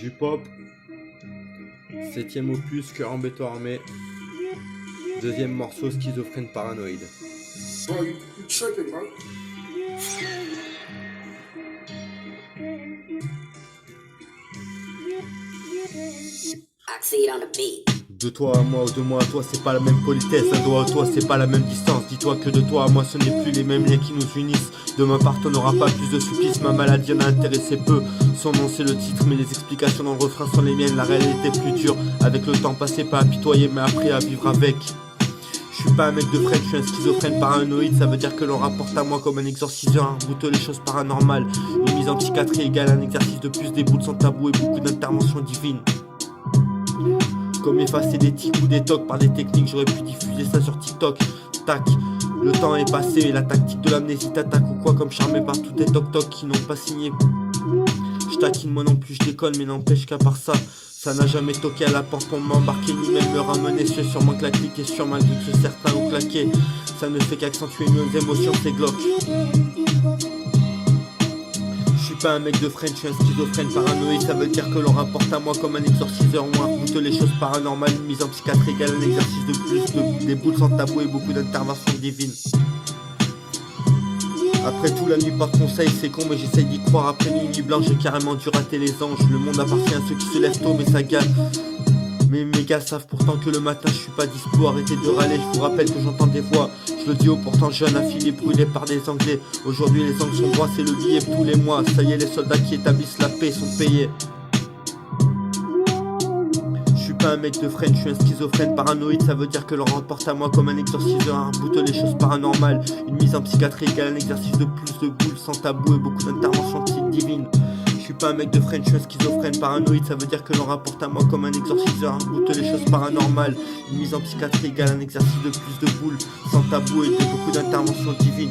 Du pop, septième opus, Cœur en béton armé, deuxième morceau, Schizophrène paranoïde. Bro, you tripping, bro. Oxide on the beat. De toi à moi ou de moi à toi, c'est pas la même politesse. Un doigt à toi, c'est pas la même distance. Dis-toi que de toi à moi, ce n'est plus les mêmes liens qui nous unissent. De ma part, t'en auras pas plus de supplice. Ma maladie en a intéressé peu. Son nom, c'est le titre, mais les explications dans le refrain sont les miennes. La réalité est plus dure. Avec le temps passé, pas apitoyé, mais appris à vivre avec. Je suis pas un mec de French, je suis un schizophrène paranoïde. Ça veut dire que l'on rapporte à moi comme un exorciseur, un bouteux les choses paranormales. Une mise en psychiatrie égale un exercice de plus, des bouts sans tabou et beaucoup d'interventions divines. Comme effacer des tics ou des tocs par des techniques, j'aurais pu diffuser ça sur TikTok. Tac, le temps est passé et la tactique de l'amnésie t'attaque ou quoi, comme charmé par tous tes toc-toc qui n'ont pas signé. Je taquine moi non plus, je déconne, mais n'empêche qu'à part ça, ça n'a jamais toqué à la porte pour m'embarquer ni même me ramener. C'est sûrement que la clique est sûre malgré que certains ont claqué. Ça ne fait qu'accentuer nos émotions, c'est glauque. Je suis pas un mec de French, je suis un schizophrène paranoïde. Ça veut dire que l'on rapporte à moi comme un exorciseur ou un bouteux les choses paranormales. Une mise en psychiatrie égale un exercice de plus, des boules sans tabou et beaucoup d'interventions divines. Après tout, la nuit pas de conseil, c'est con, mais j'essaye d'y croire. Après une nuit blanche, j'ai carrément dû rater les anges. Le monde appartient à ceux qui se lèvent tôt, mais ça gagne. Mais mes gars savent pourtant que le matin je suis pas dispo. Arrêtez de râler, je vous rappelle que j'entends des voix. Je le dis haut pourtant jeune, affilé, brûlé par des anglais. Aujourd'hui les angles sont droits, c'est le billet tous les mois. Ça y est, les soldats qui établissent la paix sont payés. Je suis pas un mec de French, je suis un schizophrène paranoïde. Ça veut dire que l'on rapporte à moi comme un exorciseur, un bouteux les choses paranormales. Une mise en psychiatrie égale un exercice de plus, de boules sans tabou et beaucoup d'interventions divines. Je suis pas un mec de French, je suis un schizophrène paranoïde. Ça veut dire que l'on rapporte à moi comme un exorciseur, un bouteux les choses paranormales. Une mise en psychiatrie égale un exercice de plus, de boules sans tabou et de beaucoup d'interventions divines.